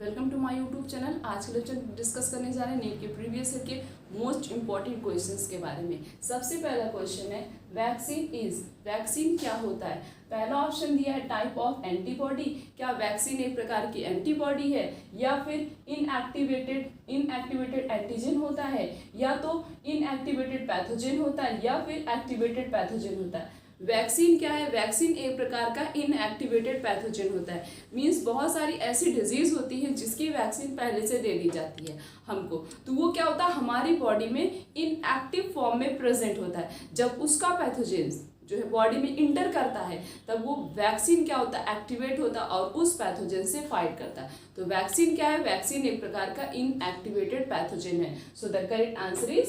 Welcome to my YouTube channel. आज के lecture discuss करने जा रहे हैं नीट के प्रीवियस ईयर के मोस्ट इंपॉर्टेंट क्वेश्चंस के बारे में। सबसे पहला क्वेश्चन है वैक्सीन क्या होता है। पहला ऑप्शन दिया है टाइप ऑफ एंटीबॉडी, क्या वैक्सीन एक प्रकार की एंटीबॉडी है या फिर इनएक्टिवेटेड एंटीजन होता है, या तो इनएक्टिवेटेड पैथोजन होता है या फिर एक्टिवेटेड पैथोजन होता है। वैक्सीन क्या है? वैक्सीन एक प्रकार का इनएक्टिवेटेड पैथोजन होता है। मींस बहुत सारी ऐसी डिजीज होती है जिसकी वैक्सीन पहले से दे दी जाती है हमको, तो वो क्या होता है हमारी बॉडी में इनएक्टिव फॉर्म में प्रेजेंट होता है। जब उसका पैथोजन जो है बॉडी में इंटर करता है तब वो वैक्सीन क्या होता है, एक्टिवेट होता है और उस पैथोजन से फाइट करता है। तो वैक्सीन क्या है? वैक्सीन एक प्रकार का इनएक्टिवेटेड पैथोजन है। So the correct answer is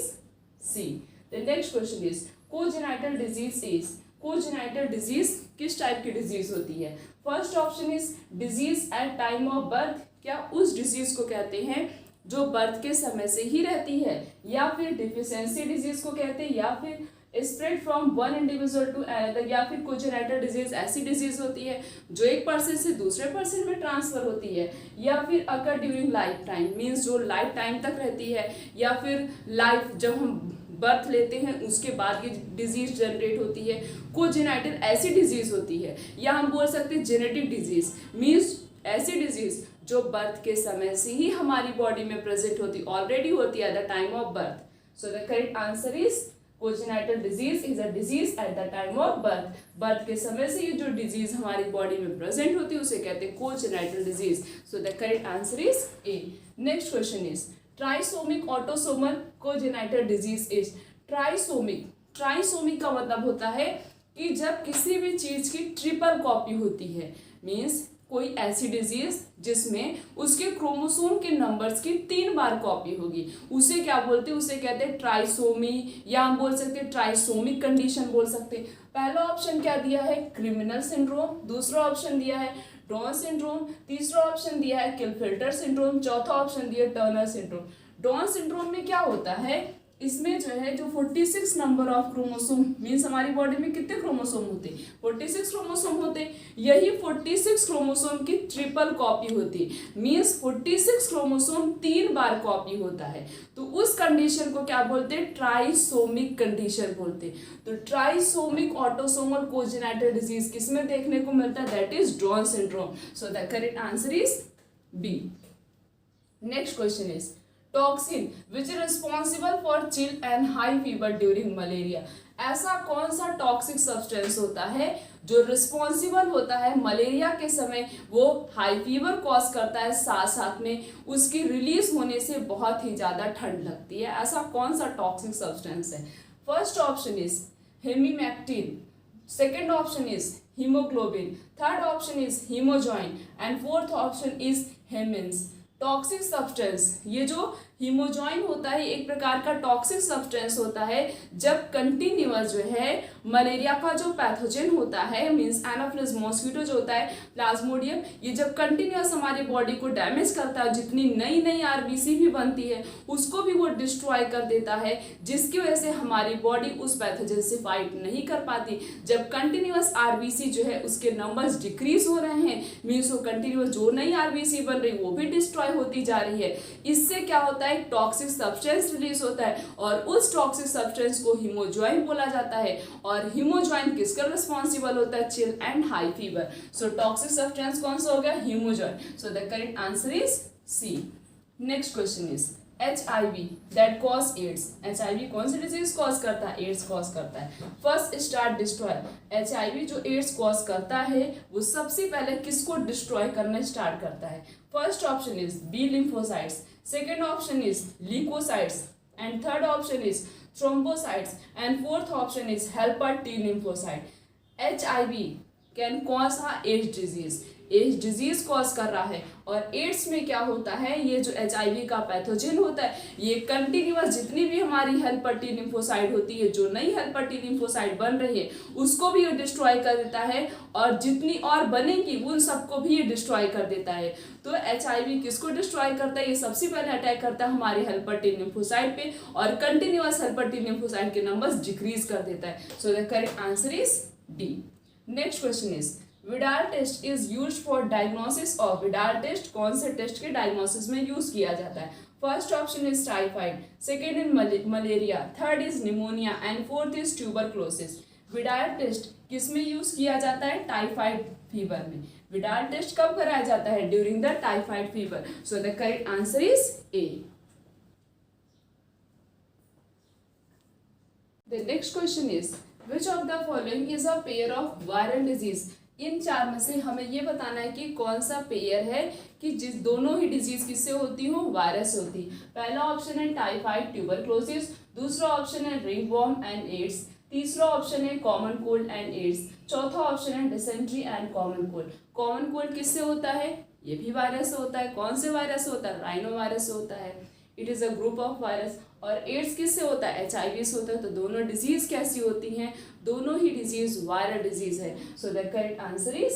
C. The next question is congenital disease is. Congenital disease किस टाइप की डिजीज होती है? First option is disease at time of birth. क्या उस डिजीज को कहते हैं जो बर्थ के समय से ही रहती है, या फिर डिफिशियंसी डिजीज को कहते हैं, या फिर spread from one individual to another, या फिर कोजेनाइटल डिजीज ऐसी डिजीज होती है जो एक पर्सन से दूसरे पर्सन में ट्रांसफर होती है, या फिर अकर ड्यूरिंग लाइफ टाइम, मीन्स जो लाइफ टाइम तक रहती है, या फिर लाइफ जब हम बर्थ लेते हैं उसके बाद ये डिजीज जनरेट होती है। कोजेनाइटल ऐसी डिजीज होती है, या हम बोल सकते हैं जेनेटिक डिजीज, मीन्स ऐसी डिजीज जो बर्थ के समय से ही हमारी बॉडी में प्रेजेंट होती, ऑलरेडी होती है at the time of birth. So the correct answer is congenital disease is a disease at the time of birth. Birth के समय से ये जो डिजीज हमारी बॉडी में प्रेजेंट होती है उसे कहते हैं congenital disease. So the correct answer is A. Next question is trisomic autosomal congenital disease is. Trisomic का मतलब होता है कि जब किसी भी चीज की ट्रिपल कॉपी होती है, मीन्स कोई ऐसी डिजीज जिसमें उसके क्रोमोसोम के नंबर्स की 3 बार कॉपी होगी, उसे क्या बोलते हैं? उसे कहते हैं ट्राइसोमी, या हम बोल सकते हैं ट्राइसोमिक कंडीशन बोल सकते हैं। पहला ऑप्शन क्या दिया है? Criminal syndrome. दूसरा ऑप्शन दिया है डाउन सिंड्रोम। तीसरा ऑप्शन दिया है किलफिल्टर सिंड्रोम। चौथा ऑप्शन दिया टर्नर सिंड्रोम। डाउन सिंड्रोम में क्या होता है, इसमें जो है जो 46 नंबर ऑफ क्रोमोसोम, मीन्स हमारी बॉडी में कितने क्रोमोसोम होते हैं? 46 क्रोमोसोम होते। यही 46 क्रोमोसोम की ट्रिपल कॉपी होती, मीन्स 46 क्रोमोसोम 3 बार कॉपी होता है। तो उस कंडीशन को क्या बोलते हैं? ट्राइसोमिक कंडीशन बोलते हैं। तो ट्राइसोमिक ऑटोसोमल कोजेनाइटल डिजीज किसमें देखने को मिलता है? That is Down syndrome. So the correct answer is B. Next question is toxin which is responsible for chill and high fever during malaria. ऐसा कौन सा टॉक्सिक सब्सटेंस होता है जो रिस्पॉन्सिबल होता है मलेरिया के समय वो हाई फीवर कॉज करता है, साथ साथ में उसकी रिलीज होने से बहुत ही ज्यादा ठंड लगती है? ऐसा कौन सा टॉक्सिक सब्सटेंस है? First option is haemimactin, second option is haemoglobin, third option is haemozoin and fourth option is haemins. Toxic substance, ये जो हीमोजॉइन होता है एक प्रकार का टॉक्सिक सब्सटेंस होता है जब कंटिन्यूअस जो है मलेरिया का जो पैथोजन होता है, मींस एनाफिलिस मॉस्किटो जो होता है, प्लाज्मोडियम, ये जब कंटिन्यूअस हमारी बॉडी को डैमेज करता है, जितनी नई नई आरबीसी भी बनती है उसको भी वो डिस्ट्रॉय कर देता है, जिसकी वजह से हमारी बॉडी उस पैथोजन से फाइट नहीं कर पाती। जब कंटिन्यूअस आरबीसी जो है उसके नंबर्स डिक्रीज हो रहे हैं, मीन्स वो कंटिन्यूअस जो नई आरबीसी बन रही वो भी डिस्ट्रॉय होती जा रही है। इससे क्या होता है? टॉक्सिक सब्सटेंस रिलीज होता है और उस टॉक्सिक सब्सटेंस को हीमोजॉइन बोला जाता है। और हीमोजॉइन किसका रिस्पॉन्सिबल होता है? Chill and high fever. So toxic substance कौन सा हो गया? Haemozoin. So the correct answer is C. Next question is HIV that cause AIDS. HIV कौन सी डिजीज कॉज करता है? एड्स कॉज करता है। First start destroy. HIV जो एड्स कॉज करता है वो सबसे पहले किसको डिस्ट्रॉय करना स्टार्ट करता है? First option is B lymphocytes, second option is leukocytes and third option is thrombocytes and fourth option is helper T lymphocyte. HIV can cause AIDS disease. AIDS disease cause कर रहा है और ads में क्या होता है, ये जो HIV का पैथोजन होता है ये कंटिन्यूअस जितनी भी हमारी हेल्पर T lymphocyte होती है, जो नई हेल्पर T lymphocyte बन रही है उसको भी ये डिस्ट्रॉय कर देता है, और जितनी और बनेंगी उन सबको भी ये डिस्ट्रॉय कर देता है। तो HIV किसको डिस्ट्रॉय करता है? ये सबसे पहले अटैक करता है हमारे हेल्पर T lymphocyte पे और कंटिन्यूअस हेल्पर T lymphocyte के नंबर्स डिक्रीज कर देता है। So the correct answer is D. Next question is Widal test is used for diagnosis of, Widal test कौन से टेस्ट के डायग्नोसिस में यूज किया जाता है? First option is typhoid, second is malaria, third is pneumonia and fourth is tuberculosis. Widal test किस में use किया जाता है? टाइफाइड फीवर में। विडाल टेस्ट कब कराया जाता है? During the typhoid fever. So the correct answer is A. The next question is, which of the following is a pair of viral disease? इन चार में से हमें ये बताना है कि कौन सा पेयर है कि जिस दोनों ही डिजीज किससे होती हो? वायरस से होती। पहला ऑप्शन है टाइफाइड ट्यूबरक्लोसिस, दूसरा ऑप्शन है रिंगवॉर्म एंड एड्स, तीसरा ऑप्शन है कॉमन कोल्ड एंड एड्स, चौथा ऑप्शन है dysentery and common cold. Common cold किससे होता है? ये भी वायरस से होता है। कौन से वायरस से होता है? राइनो वायरस से होता है। It is a group of virus. और एड्स किससे होता है? HIV से होता है। तो दोनों डिजीज कैसी होती हैं? दोनों ही डिजीज वायरल डिजीज है। So the correct answer is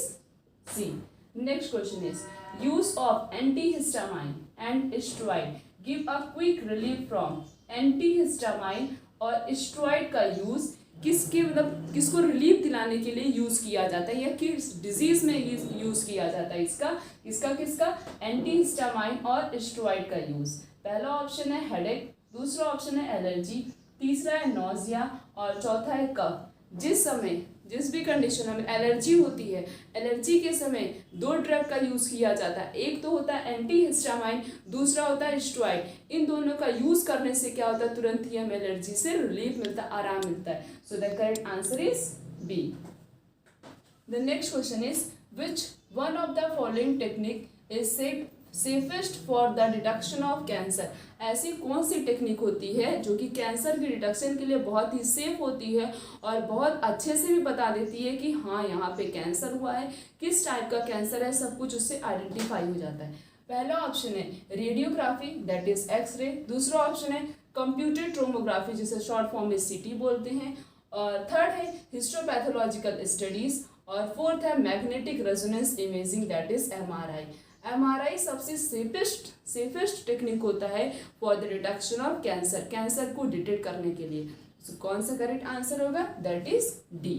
C. Next question is, use of antihistamine and steroid give a quick relief from. Antihistamine और स्टेरॉइड का यूज किसके मतलब किसको रिलीफ दिलाने के लिए यूज किया जाता है या किस डिजीज में यूज किया जाता है? इसका किसका? एंटीहिस्टामाइन और स्टेरॉइड का यूज। पहला ऑप्शन है हेडेक, दूसरा ऑप्शन है एलर्जी, तीसरा है नोजिया और चौथा है कफ। जिस भी कंडीशन में एलर्जी होती है, एलर्जी के समय दो ड्रग का यूज किया जाता है। एक तो होता है एंटीहिस्टामाइन, दूसरा होता है स्टेरॉइड। इन दोनों का यूज करने से क्या होता है? तुरंत ही हमें एलर्जी से रिलीफ मिलता है, आराम मिलता है। So the correct answer is B. The next question is, which one of the following technique is safest for the detection of cancer? ऐसी कौन सी टेक्निक होती है जो कि कैंसर की डिटेक्शन के लिए बहुत ही सेफ होती है और बहुत अच्छे से भी बता देती है कि हाँ यहाँ पे कैंसर हुआ है, किस टाइप का कैंसर है, सब कुछ उससे आइडेंटिफाई हो जाता है। पहला ऑप्शन है रेडियोग्राफी, दैट इज एक्सरे। दूसरा ऑप्शन है कंप्यूटर टोमोग्राफी, जिसे शॉर्ट फॉर्म में CT बोलते हैं। और थर्ड है हिस्टोपैथोलॉजिकल स्टडीज। और फोर्थ है magnetic resonance imaging, that is MRI। MRI सबसे सेफेस्ट टेक्निक होता है for the detection of cancer को डिटेक्ट करने के लिए। so, कौन सा करेक्ट आंसर होगा? That is D,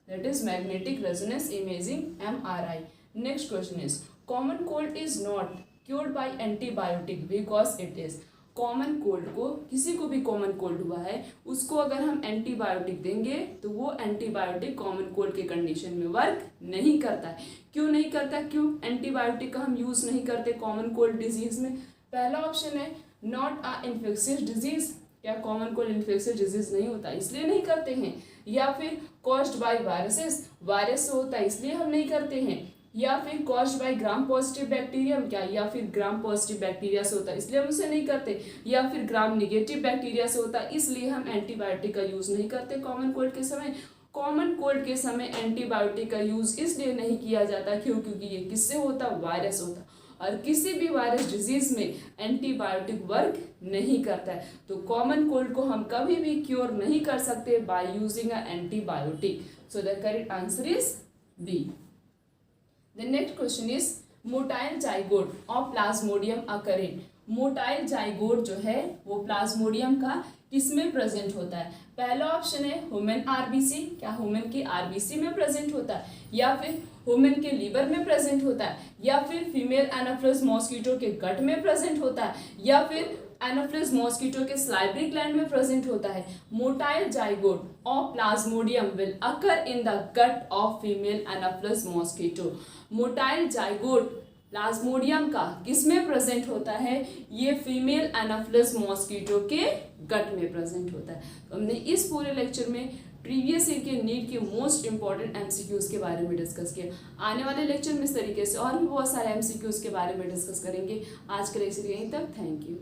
that is magnetic resonance imaging MRI। Next question is, common cold is not cured by antibiotic because it is. Common cold को, किसी को भी कॉमन कोल्ड हुआ है, उसको अगर हम एंटीबायोटिक देंगे तो वो एंटीबायोटिक कॉमन कोल्ड के कंडीशन में वर्क नहीं करता है। क्यों नहीं करता? क्यों एंटीबायोटिक का हम यूज नहीं करते कॉमन कोल्ड डिजीज में? पहला ऑप्शन है नॉट अ इन्फेक्शियस डिजीज। क्या कॉमन कोल्ड इन्फेक्शियस डिजीज नहीं होता, इसलिए नहीं करते हैं? या फिर कॉज्ड बाय वायरसेस, वायरस से होता है इसलिए हम नहीं करते हैं? या फिर caused by gram positive bacteria, क्या या फिर ग्राम पॉजिटिव बैक्टीरिया से होता है इसलिए हम उसे नहीं करते? या फिर ग्राम निगेटिव बैक्टीरिया से होता है इसलिए हम एंटीबायोटिक का यूज नहीं करते कॉमन कोल्ड के समय? कॉमन कोल्ड के समय एंटीबायोटिक का यूज इसलिए नहीं किया जाता क्योंकि ये किससे होता? वायरस होता। और किसी भी वायरस डिजीज में एंटीबायोटिक वर्क नहीं करता है। तो कॉमन कोल्ड को हम कभी भी क्योर नहीं कर सकते by using a antibiotic. So the correct answer is B. The next question is, motile zygote of Plasmodium occurring। Motile zygote जो है वो प्लाज्मोडियम का किसमें प्रेजेंट होता है? पहला ऑप्शन है ह्यूमन RBC, क्या ह्यूमन के RBC में प्रेजेंट होता है? या फिर ह्यूमन के लीवर में प्रेजेंट होता है? या फिर फीमेल एनाफिलिस मॉस्किटो के गट में प्रेजेंट होता है? या फिर एनाफिलिस मॉस्किटो के सलाइवरी ग्लैंड में प्रेजेंट होता है? Motile zygote of Plasmodium will occur in the gut of female Anopheles mosquito. Motile zygote Plasmodium का किसमें प्रेजेंट होता है? ये फीमेल एनाफिलिस मॉस्किटो के गट में प्रेजेंट होता है। तो हमने इस पूरे लेक्चर में प्रीवियस ईयर के नीट के मोस्ट इंपॉर्टेंट MCQs के बारे में डिस्कस किया। आने वाले लेक्चर में इस तरीके से और भी बहुत सारे MCQs के बारे में डिस्कस करेंगे। आज के लेक्चर यहीं तक, थैंक यू।